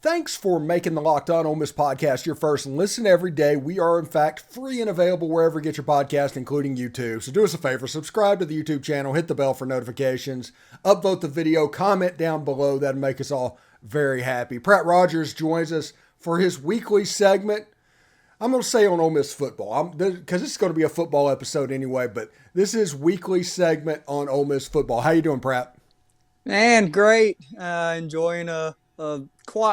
Thanks for making the Locked On Ole Miss podcast your first listen every day. We are, in fact, free and available wherever you get your podcast, including YouTube. So do us a favor, subscribe to the YouTube channel, hit the bell for notifications, upvote the video, comment down below. That'd make us all very happy. Pratt Rogers joins us for his weekly segment. I'm going to say on Ole Miss football, because this is going to be a football episode anyway, but this is weekly segment on Ole Miss football. How you doing, Pratt? Man, great. Enjoying a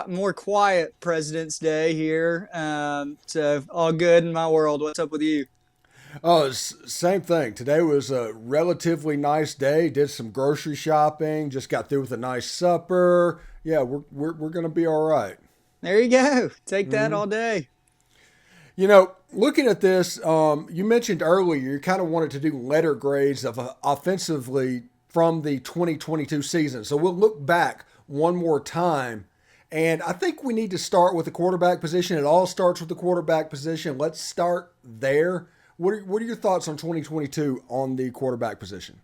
more quiet President's Day here. So all good in my world. What's up with you? Oh, same thing. Today was a relatively nice day. Did some grocery shopping. Just got through with a nice supper. Yeah, we're going to be all right. There you go. Take that all day. You know, looking at this, you mentioned earlier you kind of wanted to do letter grades of offensively from the 2022 season. So we'll look back one more time. And I think we need to start with the quarterback position. It all starts with the quarterback position. Let's start there. What are your thoughts on 2022 on the quarterback position?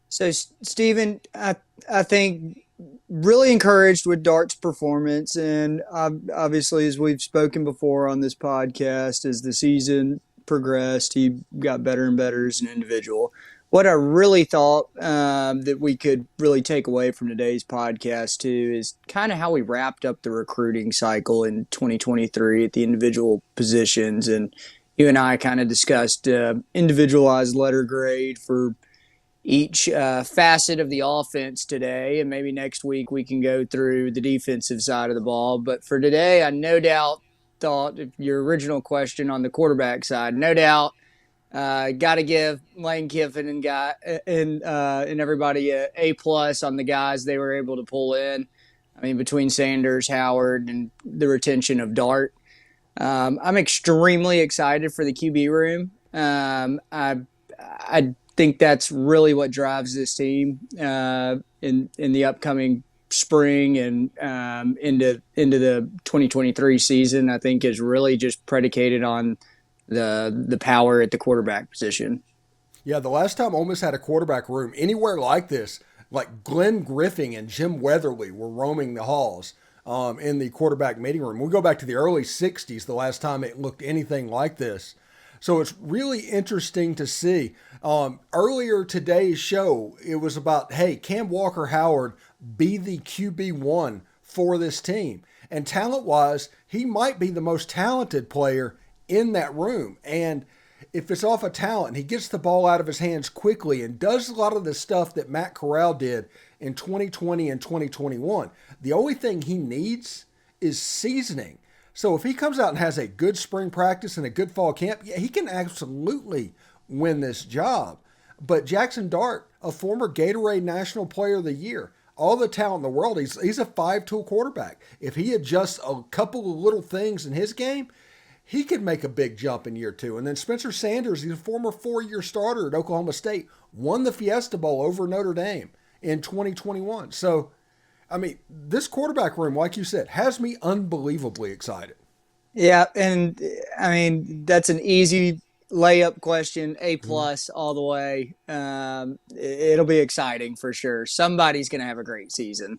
So, Stephen, I think really encouraged with Dart's performance. And obviously, as we've spoken before on this podcast, as the season progressed, he got better and better as an individual. What I really thought that we could really take away from today's podcast, too, is kind of how we wrapped up the recruiting cycle in 2023 at the individual positions. And you and I kind of discussed individualized letter grade for each facet of the offense today. And maybe next week we can go through the defensive side of the ball. But for today, I no doubt thought, if your original question on the quarterback side, no doubt, got to give Lane Kiffin and everybody a plus on the guys they were able to pull in. I mean, between Sanders, Howard, and the retention of Dart. I'm extremely excited for the QB room. I think that's really what drives this team in the upcoming spring and into the 2023 season. I think is really just predicated on the power at the quarterback position. Yeah, the last time Ole Miss had a quarterback room anywhere like this, like Glenn Griffin and Jim Weatherly were roaming the halls in the quarterback meeting room. We go back to the early 60s, the last time it looked anything like this. So it's really interesting to see. Earlier today's show, it was about, hey, can Walker Howard be the QB1 for this team? And talent-wise, he might be the most talented player in that room. And if it's off of talent, he gets the ball out of his hands quickly and does a lot of the stuff that Matt Corral did in 2020 and 2021. The only thing he needs is seasoning. So if he comes out and has a good spring practice and a good fall camp, yeah, he can absolutely win this job. But Jackson Dart, a former Gatorade National Player of the Year, all the talent in the world, he's a five-tool quarterback. If he adjusts a couple of little things in his game, he could make a big jump in year two. And then Spencer Sanders, he's a former 4-year starter at Oklahoma State, won the Fiesta Bowl over Notre Dame in 2021. So, I mean, this quarterback room, like you said, has me unbelievably excited. Yeah, and I mean, that's an easy layup question, A+ all the way. It'll be exciting for sure. Somebody's going to have a great season.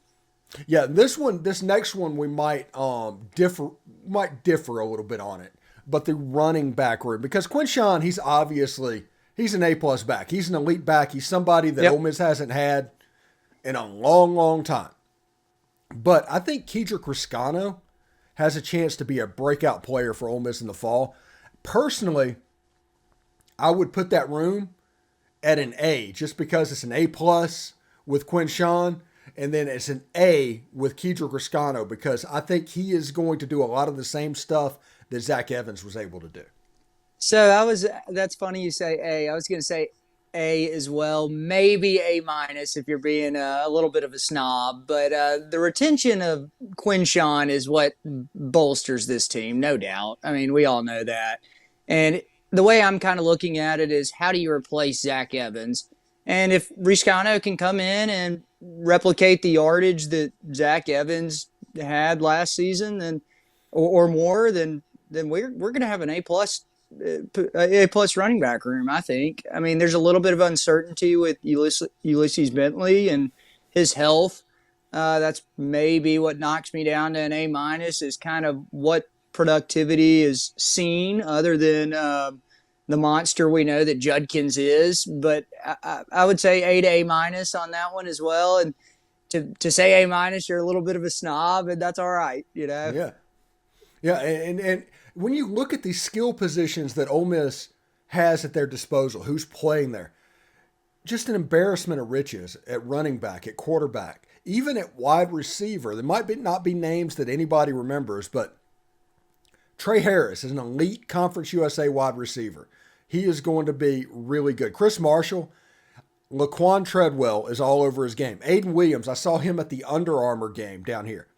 Yeah, this next one, we might differ a little bit on it. But the running back room, because Quinshawn, he's an A+ back. He's an elite back. He's somebody that Ole Miss hasn't had in a long, long time. But I think Kedrick Riscano has a chance to be a breakout player for Ole Miss in the fall. Personally, I would put that room at an A, just because it's an A+ with Quinshawn. And then it's an A with Kedrick Riscano, because I think he is going to do a lot of the same stuff that Zach Evans was able to do. So that's funny you say A. I was going to say A as well, maybe A- if you're being a little bit of a snob. But the retention of Quinshawn is what bolsters this team, no doubt. I mean, we all know that. And the way I'm kind of looking at it is, how do you replace Zach Evans? And if Riscano can come in and replicate the yardage that Zach Evans had last season, then or more, then we're going to have an A+ running back room, I think. I mean, there's a little bit of uncertainty with Ulysses Bentley and his health. That's maybe what knocks me down to an A minus is kind of what productivity is seen other than the monster we know that Judkins is. But I would say A to A minus on that one as well. And to say A minus, you're a little bit of a snob, and that's all right, you know? Yeah. Yeah. And when you look at these skill positions that Ole Miss has at their disposal, who's playing there, just an embarrassment of riches at running back, at quarterback, even at wide receiver. There might not be names that anybody remembers, but Trey Harris is an elite Conference USA wide receiver. He is going to be really good. Chris Marshall, Laquan Treadwell is all over his game. Aiden Williams, I saw him at the Under Armour game down here.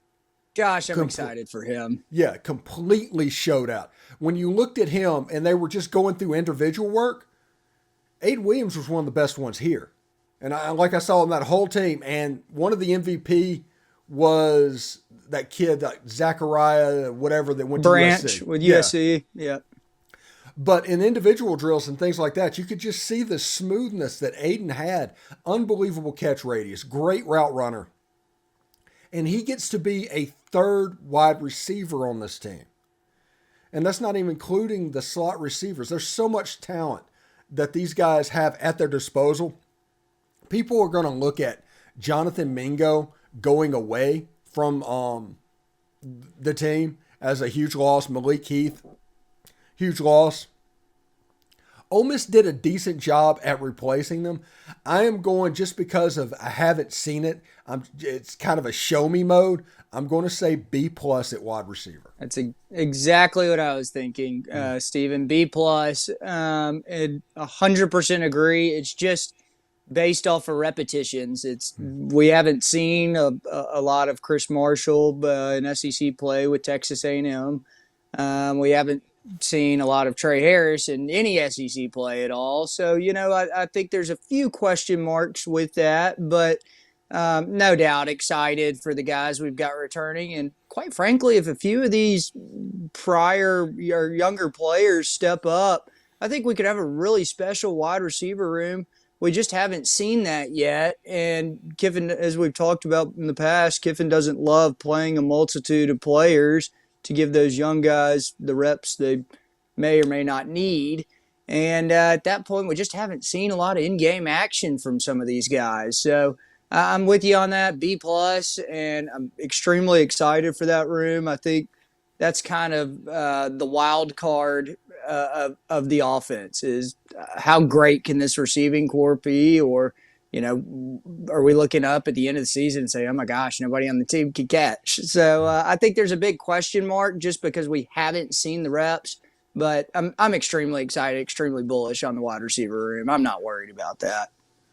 Gosh, I'm excited for him. Yeah, completely showed out. When you looked at him and they were just going through individual work, Aiden Williams was one of the best ones here. And I saw him that whole team, and one of the MVP was that kid, Zachariah, whatever, that went Branch to USC. with USC, yeah. But in individual drills and things like that, you could just see the smoothness that Aiden had. Unbelievable catch radius, great route runner. And he gets to be a third wide receiver on this team. And that's not even including the slot receivers. There's so much talent that these guys have at their disposal. People are going to look at Jonathan Mingo going away from the team as a huge loss. Malik Heath, huge loss. Ole Miss did a decent job at replacing them. I am going, just because of I haven't seen it, it's kind of a show me mode. I'm going to say B plus at wide receiver. That's exactly what I was thinking, Stephen. B plus, and 100% agree. It's just based off of repetitions. We haven't seen a lot of Chris Marshall in SEC play with Texas A&M. We haven't seen a lot of Trey Harris in any SEC play at all. So, I think there's a few question marks with that, but no doubt excited for the guys we've got returning. And quite frankly, if a few of these prior or younger players step up, I think we could have a really special wide receiver room. We just haven't seen that yet. And Kiffin, as we've talked about in the past, Kiffin doesn't love playing a multitude of players to give those young guys the reps they may or may not need. And at that point, we just haven't seen a lot of in-game action from some of these guys. So I'm with you on that, B+, and I'm extremely excited for that room. I think that's kind of the wild card of the offense is how great can this receiving corps be, or are we looking up at the end of the season and say, oh my gosh, nobody on the team can catch? So I think there's a big question mark just because we haven't seen the reps, but I'm extremely excited, extremely bullish on the wide receiver room. I'm not worried about that.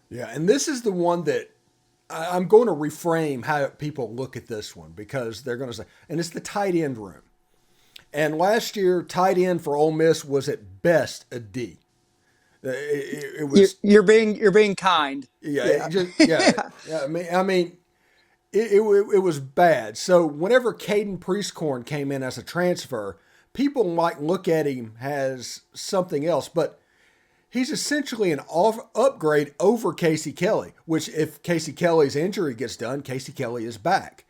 Yeah, and this is the one that I'm going to reframe how people look at this one, because they're going to say, and it's the tight end room. And last year, tight end for Ole Miss was at best a D. It was. You're being kind. Yeah. I mean, it was bad. So whenever Caden Priestcorn came in as a transfer, people might look at him as something else, but he's essentially an upgrade over Casey Kelly. Which, if Casey Kelly's injury gets done, Casey Kelly is back.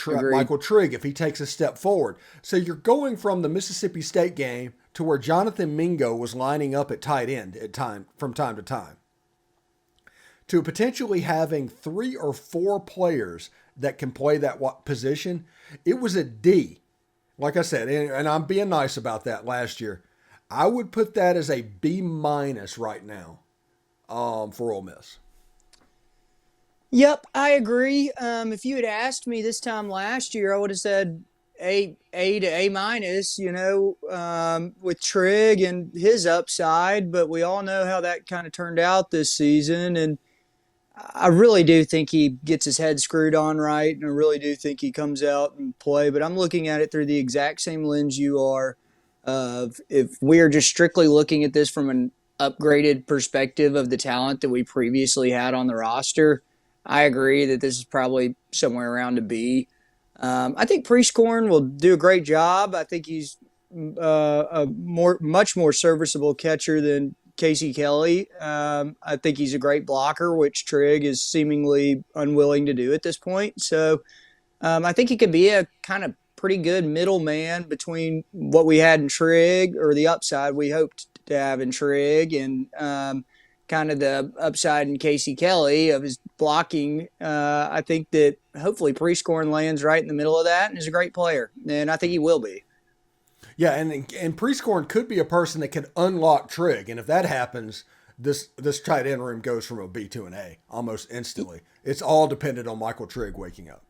Michael Trigg, if he takes a step forward. So you're going from the Mississippi State game to where Jonathan Mingo was lining up at tight end from time to time, to potentially having 3 or 4 players that can play that position. It was a D. Like I said, and I'm being nice about that last year, I would put that as a B- right now for Ole Miss. Yep, I agree. If you had asked me this time last year, I would have said A to A-, with Trigg and his upside, but we all know how that kind of turned out this season, and I really do think he gets his head screwed on right, and I really do think he comes out and play, but I'm looking at it through the exact same lens you are. If we are just strictly looking at this from an upgraded perspective of the talent that we previously had on the roster, I agree that this is probably somewhere around a B. I think Priestcorn will do a great job. I think he's a much more serviceable catcher than Casey Kelly. I think he's a great blocker, which Trigg is seemingly unwilling to do at this point. So I think he could be a kind of pretty good middleman between what we had in Trigg, or the upside we hoped to have in Trigg, and kind of the upside in Casey Kelly of his blocking. I think that hopefully Prescorn lands right in the middle of that and is a great player, and I think he will be. Yeah, and Prescorn could be a person that can unlock Trigg, and if that happens, this tight end room goes from a B to an A almost instantly. It's all dependent on Michael Trigg waking up.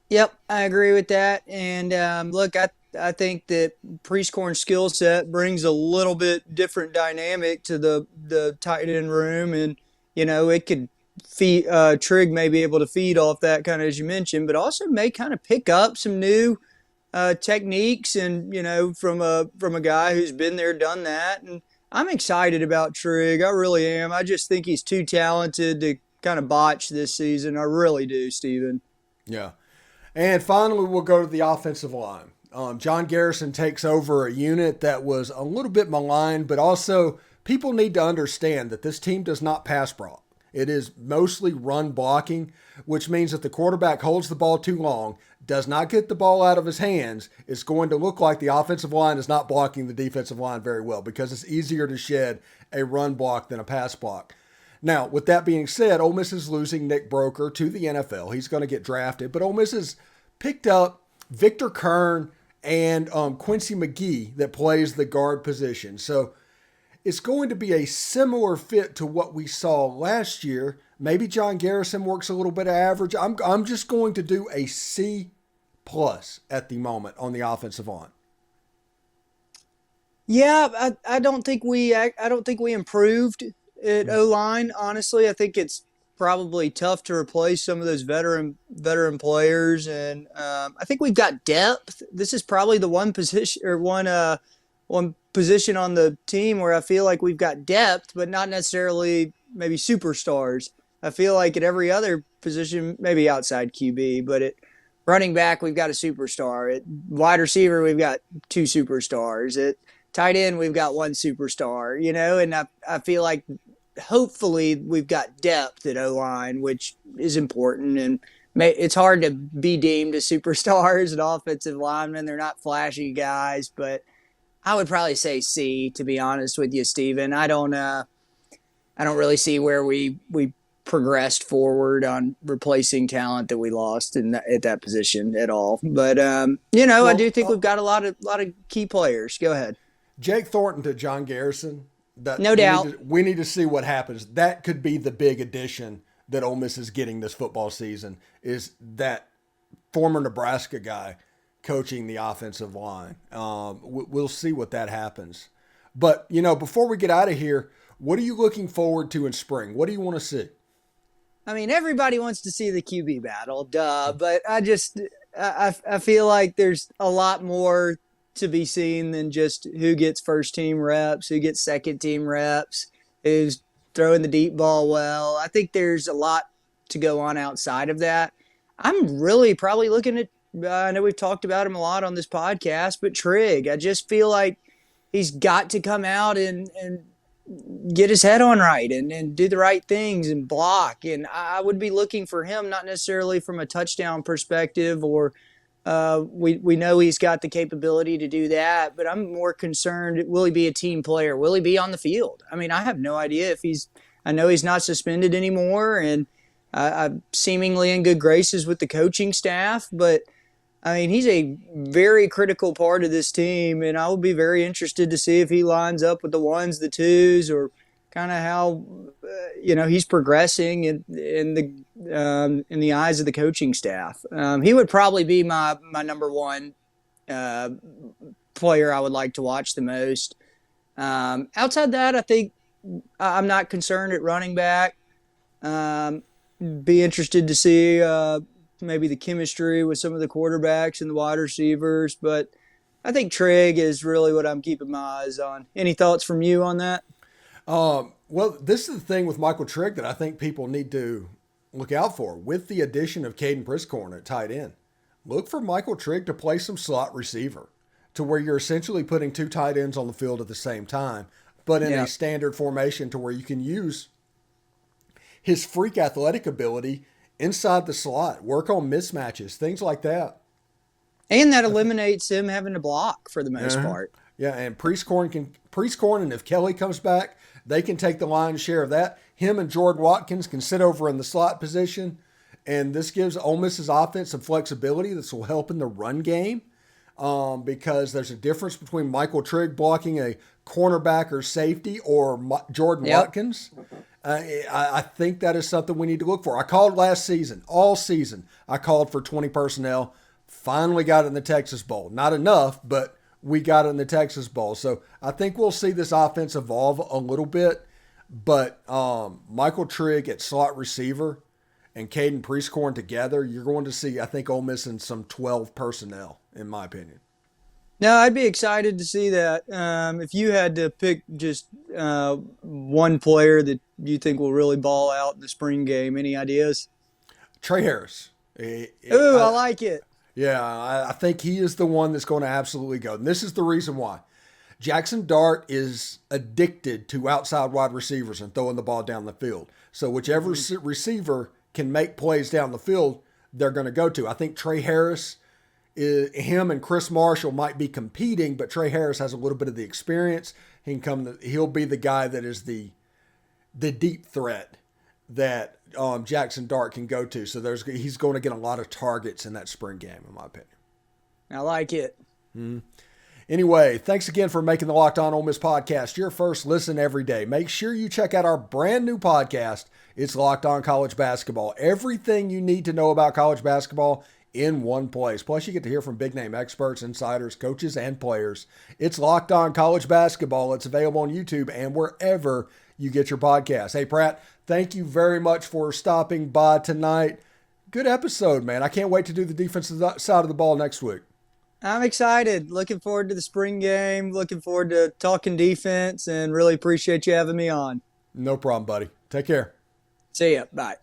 Yep, I agree with that. And look, I think that Prescorn's skill set brings a little bit different dynamic to the tight end room, and it could feed Trigg may be able to feed off that kind of, as you mentioned, but also may kind of pick up some new techniques, and from a guy who's been there, done that. And I'm excited about Trigg. I really am. I just think he's too talented to kind of botch this season. I really do, Steven. Yeah. And finally, we'll go to the offensive line. John Garrison takes over a unit that was a little bit maligned, but also people need to understand that this team does not pass block. It is mostly run blocking, which means that the quarterback holds the ball too long, does not get the ball out of his hands, it's going to look like the offensive line is not blocking the defensive line very well, because it's easier to shed a run block than a pass block. Now, with that being said, Ole Miss is losing Nick Broker to the NFL. He's going to get drafted, but Ole Miss has picked up Victor Kern and Quincy McGee that plays the guard position. So it's going to be a similar fit to what we saw last year. Maybe John Garrison works a little bit of average. I'm just going to do a C+ at the moment on the offensive line. Yeah, I don't think we improved at O-line. Honestly, I think it's probably tough to replace some of those veteran players, and I think we've got depth. This is probably the one position or one position on the team where I feel like we've got depth, but not necessarily maybe superstars. I feel like at every other position, maybe outside QB, but at running back, we've got a superstar. At wide receiver, we've got two superstars. At tight end, we've got one superstar, and I feel like hopefully we've got depth at O-line, which is important. And it's hard to be deemed a superstar as an offensive lineman. They're not flashy guys, but I would probably say C, to be honest with you, Steven. I don't really see where we progressed forward on replacing talent that we lost at that position at all. But well, I do think we've got a lot of key players. Go ahead. Jake Thornton to John Garrison. No doubt. We need to see what happens. That could be the big addition that Ole Miss is getting this football season, is that former Nebraska guy coaching the offensive line. We'll see what that happens. But, before we get out of here, what are you looking forward to in spring? What do you want to see? I mean, everybody wants to see the QB battle, duh. But I feel like there's a lot more to be seen than just who gets first team reps, who gets second team reps, who's throwing the deep ball well. I think there's a lot to go on outside of that. I'm really probably looking at, I know we've talked about him a lot on this podcast, but Trigg, I just feel like he's got to come out and get his head on right and do the right things and block. And I would be looking for him, not necessarily from a touchdown perspective, or we know he's got the capability to do that, but I'm more concerned, will he be a team player? Will he be on the field? I mean, I have no idea if I know he's not suspended anymore, and I'm seemingly in good graces with the coaching staff, but I mean, he's a very critical part of this team, and I will be very interested to see if he lines up with the ones, the twos, or kind of how he's progressing in the eyes of the coaching staff. He would probably be my number one player I would like to watch the most. Outside that, I think I'm not concerned at running back. Be interested to see maybe the chemistry with some of the quarterbacks and the wide receivers, but I think Trigg is really what I'm keeping my eyes on. Any thoughts from you on that? Well, this is the thing with Michael Trigg that I think people need to look out for. With the addition of Caden Priscorn at tight end, look for Michael Trigg to play some slot receiver, to where you're essentially putting two tight ends on the field at the same time, but in a Yeah. standard formation to where you can use his freak athletic ability inside the slot, work on mismatches, things like that. And that eliminates him having to block for the most Uh-huh. part. Yeah, and Priestcorn, and if Kelly comes back, they can take the lion's share of that. Him and Jordan Watkins can sit over in the slot position, and this gives Ole Miss's offense some flexibility. This will help in the run game because there's a difference between Michael Trigg blocking a cornerback or safety or Jordan Yep. Watkins. I think that is something we need to look for. I called last season, all season. I called for 20 personnel. Finally got it in the Texas Bowl. Not enough, but we got it in the Texas Bowl. So I think we'll see this offense evolve a little bit. But Michael Trigg at slot receiver and Caden Priestcorn together, you're going to see, I think, Ole Miss in some 12 personnel, in my opinion. No, I'd be excited to see that. If you had to pick just one player that you think will really ball out in the spring game, any ideas? Trey Harris. Ooh, I like it. Yeah, I think he is the one that's going to absolutely go. And this is the reason why. Jackson Dart is addicted to outside wide receivers and throwing the ball down the field. So whichever receiver can make plays down the field, they're going to go to. I think Trey Harris, him and Chris Marshall might be competing, but Trey Harris has a little bit of the experience. He'll be the guy that is the deep threat that Jackson Dart can go to. So he's going to get a lot of targets in that spring game, in my opinion. I like it. Anyway, thanks again for making the Locked On Ole Miss podcast your first listen every day. Make sure you check out our brand new podcast. It's Locked On College Basketball. Everything you need to know about college basketball in one place. Plus, you get to hear from big name experts, insiders, coaches, and players. It's Locked On College Basketball. It's available on YouTube and wherever you get your podcasts. Hey, Pratt, thank you very much for stopping by tonight. Good episode, man. I can't wait to do the defensive side of the ball next week. I'm excited. Looking forward to the spring game. Looking forward to talking defense, and really appreciate you having me on. No problem, buddy. Take care. See ya. Bye.